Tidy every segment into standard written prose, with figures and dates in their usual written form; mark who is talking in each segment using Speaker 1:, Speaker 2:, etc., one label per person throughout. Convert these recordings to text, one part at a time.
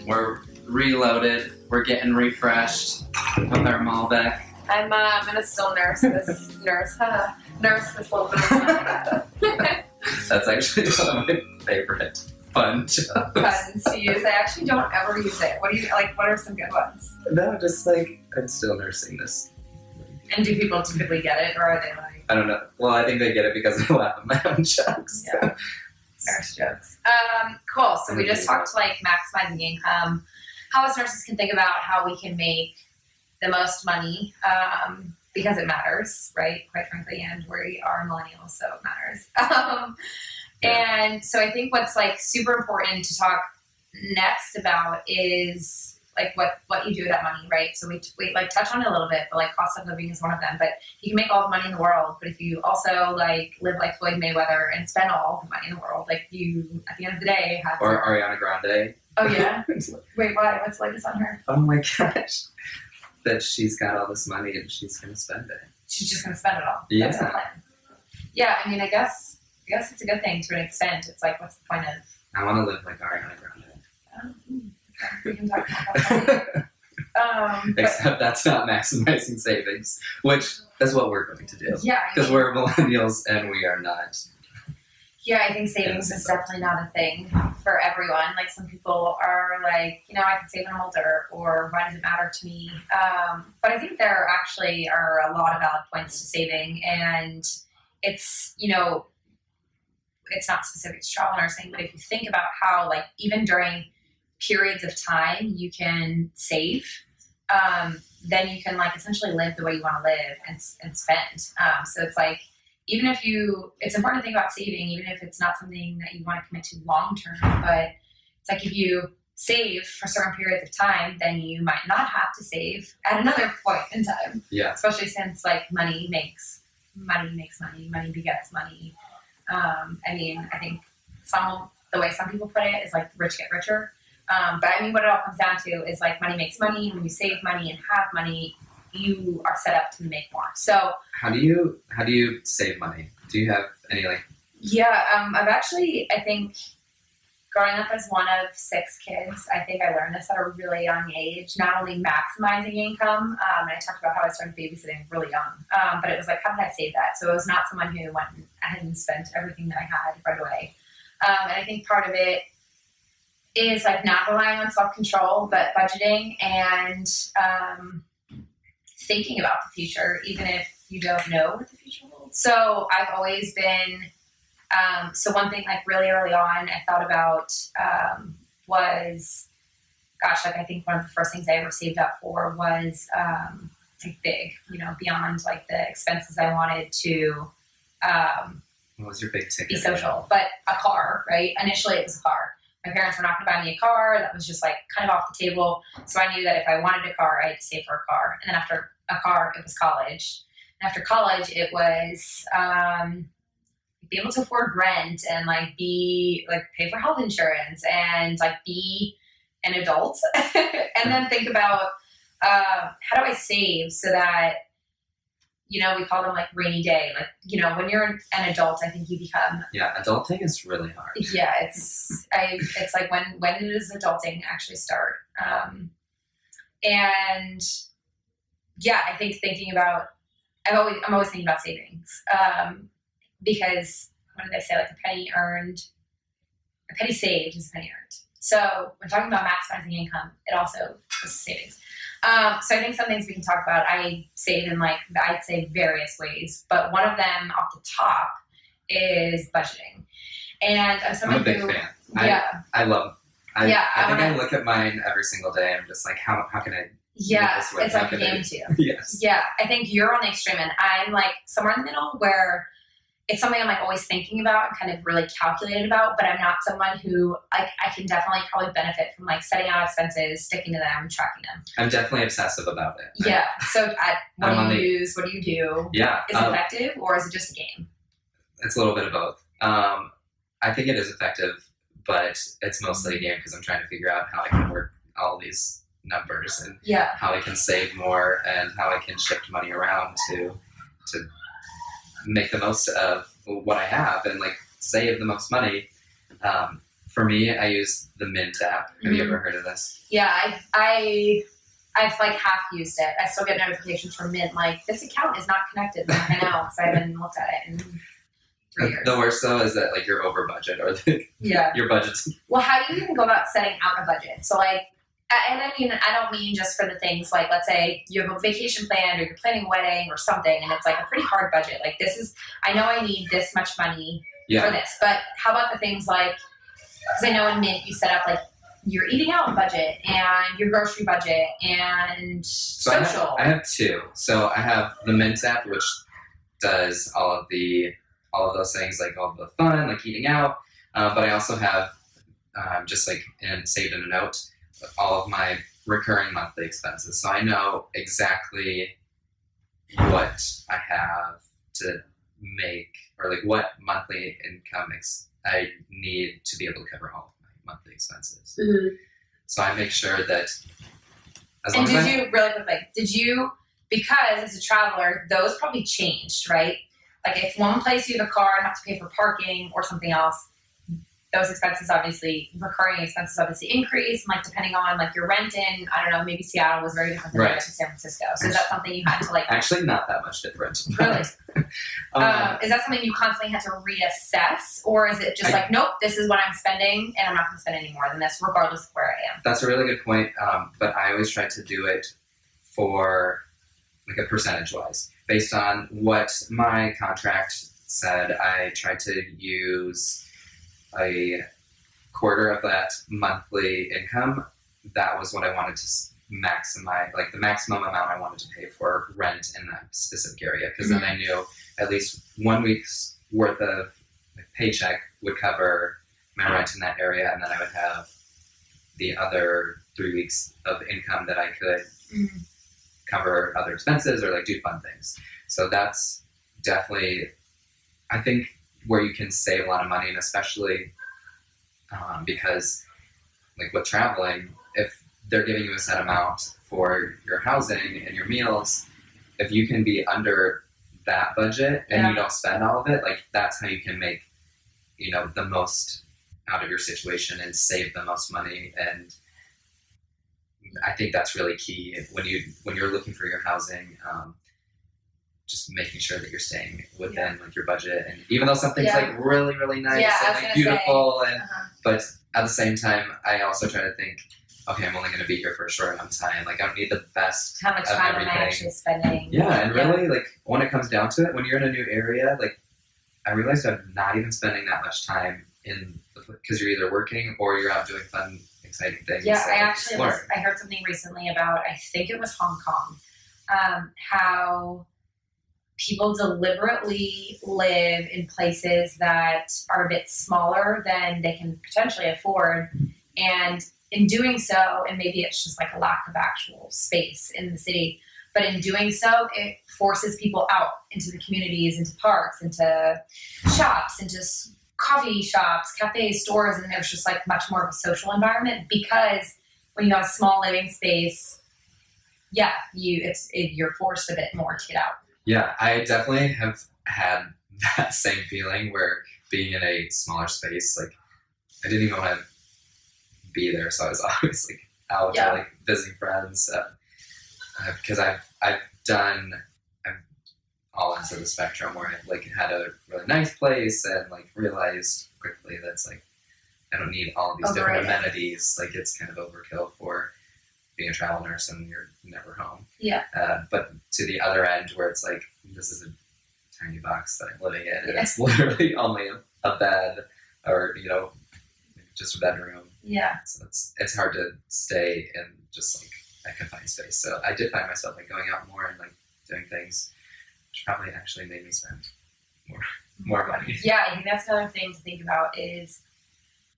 Speaker 1: We're reloaded. We're getting refreshed with our Malbec.
Speaker 2: I'm gonna still nurse this little bit of
Speaker 1: That's actually one of my favorite fun jokes.
Speaker 2: puns to use. I actually don't ever use it. What do you like? What are some good ones?
Speaker 1: No, just like I'm still nursing this.
Speaker 2: And do people typically get it, or are they like?
Speaker 1: I don't know. Well, I think they get it because I laugh at my own jokes.
Speaker 2: Yeah. Nurse jokes. Cool. So we just talked like maximizing income, how us nurses can think about how we can make the most money, because it matters, right? Quite frankly, and we are millennials, so it matters. And so I think what's like super important to talk next about is like what you do with that money, right? So we like touch on it a little bit, but like cost of living is one of them. But you can make all the money in the world, but if you also like live like Floyd Mayweather and spend all the money in the world, like you at the end of the day have
Speaker 1: or Ariana Grande.
Speaker 2: Oh yeah? Wait, why? What's the latest on her?
Speaker 1: Oh my gosh. That she's got all this money and she's going to spend it.
Speaker 2: She's just going to spend it all.
Speaker 1: Yeah.
Speaker 2: That's her plan. Yeah, I mean, I guess it's a good thing to an extent. It's like, what's the point of...
Speaker 1: I want to live like Ariana Grande.
Speaker 2: We can talk about that.
Speaker 1: Except that's not maximizing savings, which is what we're going to do.
Speaker 2: Yeah.
Speaker 1: Because we're millennials and we are not.
Speaker 2: Yeah, I think savings is definitely not a thing for everyone. Like some people are like, I can save when I'm older, or why does it matter to me? But I think there actually are a lot of valid points to saving, and it's, it's not specific to travel nursing, but if you think about how like even during periods of time you can save, then you can like essentially live the way you want to live and spend. So it's like, even if it's important to think about saving, even if it's not something that you want to commit to long term, but it's like if you save for certain periods of time, then you might not have to save at another point in time.
Speaker 1: Yeah.
Speaker 2: Especially since like money begets money. I mean, I think the way some people put it is like rich get richer. But I mean, what it all comes down to is like money makes money. When you save money and have money, you are set up to make more. So
Speaker 1: how do you save money? Do you have any like? Yeah,
Speaker 2: I've actually, I think growing up as one of 6 kids, I think I learned this at a really young age, not only maximizing income, and I talked about how I started babysitting really young, but it was like, how did I save that? So it was not someone who went ahead and spent everything that I had right away. And I think part of it is like not relying on self-control, but budgeting and thinking about the future, even if you don't know what the future holds. So I've always been, so one thing like really early on I thought about was, gosh, like I think one of the first things I ever saved up for was like big, beyond like the expenses I wanted to
Speaker 1: what was your big ticket?
Speaker 2: Be social, but a car, right? Initially it was a car. My parents were not going to buy me a car. That was just like kind of off the table. So I knew that if I wanted a car, I had to save for a car. And then after a car, it was college. And after college, it was be able to afford rent and like pay for health insurance and like be an adult. And then think about how do I save so that, we call them like rainy day. Like, when you're an adult, I think you become...
Speaker 1: Yeah, adulting is really hard.
Speaker 2: Yeah, it's like when does adulting actually start? And yeah, I think thinking about... I'm always thinking about savings. Because, what did they say? Like a penny saved is a penny earned. So when talking about maximizing income, it also is savings. So I think some things we can talk about. I save in I'd say various ways, but one of them off the top is budgeting. And I'm
Speaker 1: a big fan.
Speaker 2: Yeah.
Speaker 1: I love I
Speaker 2: think
Speaker 1: I look at mine every single day. I'm just like, how can I?
Speaker 2: Yeah, it's like a game too.
Speaker 1: Yes.
Speaker 2: Yeah, I think you're on the extreme end. I'm like somewhere in the middle where it's something I'm like always thinking about and kind of really calculated about, but I'm not someone who I can definitely probably benefit from like setting out expenses, sticking to them, tracking them.
Speaker 1: I'm definitely obsessive about it.
Speaker 2: Yeah. So what do you use? What do you do?
Speaker 1: Yeah.
Speaker 2: Is it effective or is it just a game?
Speaker 1: It's a little bit of both. I think it is effective, but it's mostly a game because I'm trying to figure out how I can work all these numbers and how I can save more and how I can shift money around to make the most of what I have and like save the most money. For me, I use the Mint app. Have you ever heard of this?
Speaker 2: Yeah, I've like half used it. I still get notifications from Mint like, this account is not connected. I know, because I haven't looked at it in 3 years.
Speaker 1: The worst though is that like you're over budget or your budget's.
Speaker 2: Well, how do you even go about setting out a budget? So like, and I mean, I don't mean just for the things like, let's say you have a vacation planned or you're planning a wedding or something, and it's like a pretty hard budget. Like I know I need this much money for this, but how about the things like, because I know in Mint you set up like your eating out budget and your grocery budget and social.
Speaker 1: I have two. So I have the Mint app, which does all of those things, like all the fun, like eating out. But I also have just like saved in a note all of my recurring monthly expenses. So I know exactly what I have to make, or like what monthly income I need to be able to cover all of my monthly expenses. So I make sure that because as a traveler, those probably changed, right? Like if one place you have a car and have to pay for parking or something else, those expenses recurring expenses obviously increase. And like depending on like your rent in, I don't know, maybe Seattle was very different than San Francisco. So is that something you had to like? Actually, not that much different.
Speaker 2: Really? Is that something you constantly had to reassess, or is it just like, nope, this is what I'm spending, and I'm not going to spend any more than this, regardless of where I am?
Speaker 1: That's a really good point. But I always try to do it for like a percentage wise, based on what my contract said. I tried to use a quarter of that monthly income. That was what I wanted to maximize, like the maximum amount I wanted to pay for rent in that specific area. Because then I knew at least 1 week's worth of paycheck would cover my rent in that area. And then I would have the other 3 weeks of income that I could cover other expenses or like do fun things. So that's definitely, I think, where you can save a lot of money, and especially because like with traveling, if they're giving you a set amount for your housing and your meals, if you can be under that budget and you don't spend all of it, like that's how you can make, the most out of your situation and save the most money. And I think that's really key when you're looking for your housing. Just making sure that you're staying within like your budget, and even though something's like really, really nice and like beautiful, but at the same time, I also try to think, okay, I'm only going to be here for a short amount of time. Like I don't need the best.
Speaker 2: How much time am I actually spending?
Speaker 1: Yeah, and really, like when it comes down to it, when you're in a new area, like I realized I'm not even spending that much time because you're either working or you're out doing fun, exciting things.
Speaker 2: Yeah, I heard something recently about, I think it was Hong Kong, how people deliberately live in places that are a bit smaller than they can potentially afford. And in doing so, and maybe it's just like a lack of actual space in the city, but in doing so, it forces people out into the communities, into parks, into shops, into coffee shops, cafes, stores, and there's just like much more of a social environment, because when you have a small living space, you're forced a bit more to get out.
Speaker 1: Yeah, I definitely have had that same feeling where being in a smaller space, like I didn't even want to be there, so I was always like out like visiting friends, because I've done all ends of the spectrum where I've like had a really nice place and like realized quickly that's like I don't need all of these different amenities. Like it's kind of overkill for being a travel nurse and you're never home. Yeah. But to the other end where it's like, this is a tiny box that I'm living in, and it's literally only a bed or, just a bedroom. Yeah. So it's hard to stay in just like a confined space. So I did find myself like going out more and like doing things, which probably actually made me spend more money.
Speaker 2: Yeah, I think that's another thing to think about is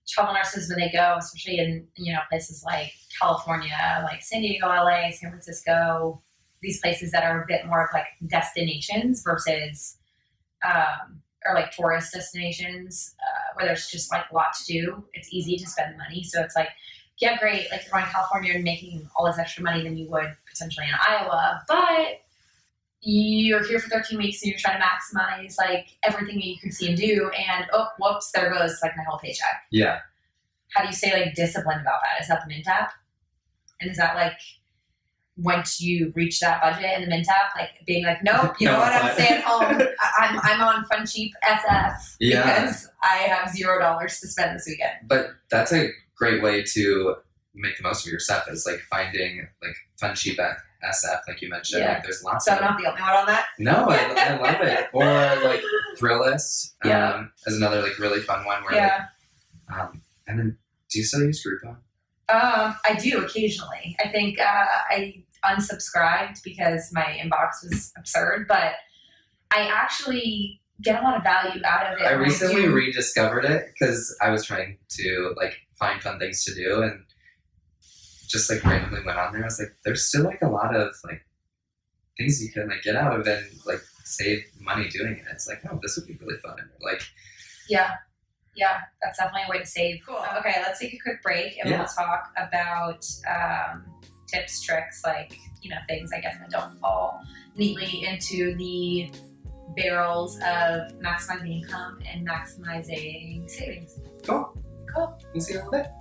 Speaker 2: travel nurses when they go, especially in places like California, like San Diego, LA, San Francisco, these places that are a bit more of like destinations versus or like tourist destinations where there's just like a lot to do. It's easy to spend money, so it's like, yeah, great, like you're going to California and making all this extra money than you would potentially in Iowa, but you're here for 13 weeks and you're trying to maximize like everything that you can see and do, and oh, whoops, there goes like my whole paycheck.
Speaker 1: Yeah.
Speaker 2: how do you stay like disciplined about that? Is that the Mint app? And is that like once you reach that budget in the Mint app, like being like, nope, you know what, I'm staying home. I'm on Fun Cheap SF because I have $0 to spend this weekend.
Speaker 1: But that's a great way to make the most of your stuff, is like finding like Fun Cheap SF, like you mentioned. Like, there's lots
Speaker 2: so
Speaker 1: of
Speaker 2: I'm not the only one on that?
Speaker 1: No, I love it. Or like Thrillist is another like really fun one where like, and then do you still use Groupon?
Speaker 2: I do occasionally. I think I unsubscribed because my inbox was absurd, but I actually get a lot of value out of it.
Speaker 1: I recently rediscovered it because I was trying to like find fun things to do, and just like randomly went on there. I was like, there's still like a lot of like things you can like get out of and like save money doing it. It's like, oh, this would be really fun. And like,
Speaker 2: yeah, that's definitely a way to save. Cool. Okay, let's take a quick break and we'll talk about tips, tricks, like, you know, things I guess that don't fall neatly into the barrels of maximizing income and maximizing savings.
Speaker 1: Cool.
Speaker 2: Cool.
Speaker 1: We'll see you in a little bit.